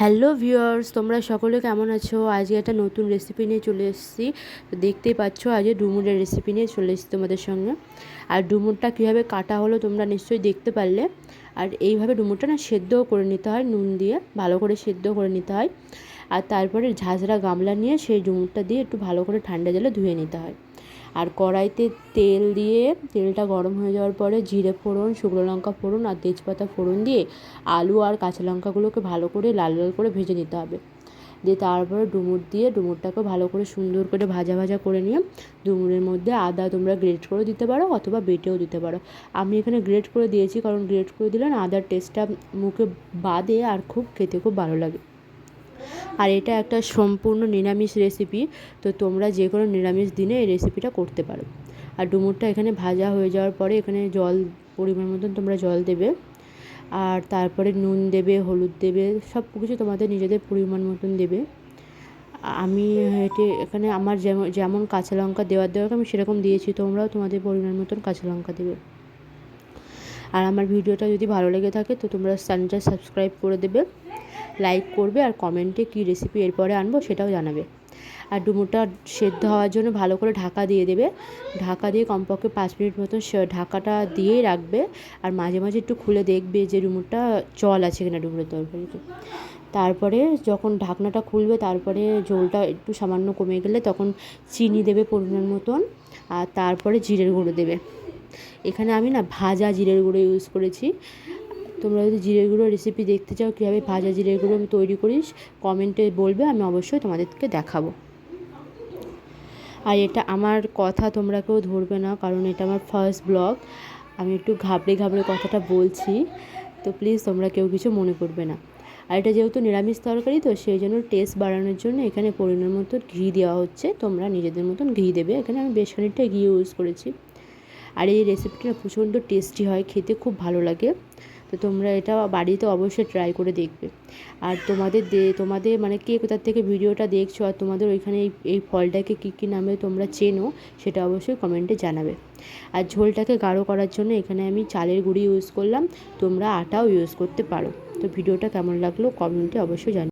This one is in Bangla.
হ্যালো ভিউয়ার্স, তোমরা সকলে কেমন আছো? আজকে একটা নতুন রেসিপি নিয়ে চলে এসেছি। তো দেখতেই পাচ্ছ, আজকে ডুমুরের রেসিপি নিয়ে চলে এসেছি তোমাদের সঙ্গে। আর ডুমুরটা কীভাবে কাটা হলো তোমরা নিশ্চয়ই দেখতে পারলে। আর এইভাবে ডুমুরটা না সেদ্ধও করে নিতে হয়, নুন দিয়ে ভালো করে সেদ্ধ করে নিতে হয়। আর তারপরে ঝাঁঝরা গামলা নিয়ে সেই ডুমুরটা দিয়ে একটু ভালো করে ঠান্ডা জলে ধুয়ে নিতে হয়। আর কড়াইতে তেল দিয়ে তেলটা গরম হয়ে যাওয়ার পরে জিরে ফোড়ন, শুকনো লঙ্কা ফোড়ন আর তেজপাতা ফোড়ন দিয়ে আলু আর কাঁচা লঙ্কাগুলোকে ভালো করে লাল লাল করে ভেজে নিতে হবে। দিয়ে তারপরে ডুমুর দিয়ে ডুমুরটাকে ভালো করে সুন্দর করে ভাজা ভাজা করে নিয়ে ডুমুরের মধ্যে আদা তোমরা গ্রেট করে দিতে পারো অথবা বেটেও দিতে পারো। আমি এখানে গ্রেট করে দিয়েছি, কারণ গ্রেট করে দিলে না আদার টেস্টটা মুখে বাদে আর খেতে খুব ভালো লাগে। আর এটা একটা সম্পূর্ণ নিরামিষ রেসিপি, তো তোমরা যে কোনো নিরামিষ দিনে এই রেসিপিটা করতে পারো। আর ডুমুরটা এখানে ভাজা হয়ে যাওয়ার পরে এখানে জল পরিমাণ মতন তোমরা জল দেবে, আর তারপরে নুন দেবে, হলুদ দেবে, সব কিছু তোমাদের নিজেদের পরিমাণ মতন দেবে। আমি এখানে আমার যেমন যেমন কাঁচা লঙ্কা দেওয়ার আমি সেরকম দিয়েছি, তোমরাও তোমাদের পরিমাণ মতন কাঁচা লঙ্কা দেবে। আর আমার ভিডিওটা যদি ভালো লেগে থাকে তো তোমরা চ্যানেলটা সাবস্ক্রাইব করে দেবে, লাইক করবে, আর কমেন্টে কী রেসিপি এরপরে আনবো সেটাও জানাবে। আর ডুমুরটা সেদ্ধ হওয়ার জন্য ভালো করে ঢাকা দিয়ে দেবে। ঢাকা দিয়ে কমপক্ষে 5 মিনিট মতো ঢাকাটা দিয়েই রাখবে। আর মাঝে মাঝে একটু খুলে দেখবে যে ডুমুরটা জল আছে কিনা ডুমুরের তরকারিতে। তারপরে যখন ঢাকনাটা খুলবে তারপরে ঝোলটা একটু সামান্য কমে গেলে তখন চিনি দেবে পরিমাণ মতন, আর তারপরে জিরের গুঁড়ো দেবে। এখানে আমি না ভাজা জিরের গুঁড়ো ইউজ করেছি। তোমরা যদি জিরের গুঁড়ো রেসিপি দেখতে চাও কীভাবে ভাজা জিরের গুঁড়ো আমি তৈরি করিস, কমেন্টে বলবে, আমি অবশ্যই তোমাদেরকে দেখাবো। আর এটা আমার কথা তোমরা কেউ ধরবে না, কারণ এটা আমার ফার্স্ট ব্লগ, আমি একটু ঘাবড়ে ঘাবড়ে কথাটা বলছি, তো প্লিজ তোমরা কেউ কিছু মনে করবে না। আর এটা যেহেতু নিরামিষ তরকারি, তো সেই জন্য টেস্ট বাড়ানোর জন্য এখানে পরিমাণ মতো ঘি দেওয়া হচ্ছে, তোমরা নিজেদের মতন ঘি দেবে। এখানে আমি বেশ খানিকটা ঘি ইউজ করেছি। আর এই রেসিপিটা প্রচণ্ড টেস্টি হয়, খেতে খুব ভালো লাগে। তো তোমরা এটা বাড়িতে অবশ্যই ট্রাই করে দেখবে। আর তোমাদের মানে কে কোথার থেকে ভিডিওটা দেখছো, আর তোমাদের ওইখানে এই ফলটাকে কী নামে তোমরা চেনো সেটা অবশ্যই কমেন্টে জানাবে। আর ঝোলটাকে গাঢ় করার জন্য এখানে আমি চালের গুঁড়ি ইউজ করলাম, তোমরা আটাও ইউজ করতে পারো। তো ভিডিওটা কেমন লাগলো কমেন্টে অবশ্যই জানাবে।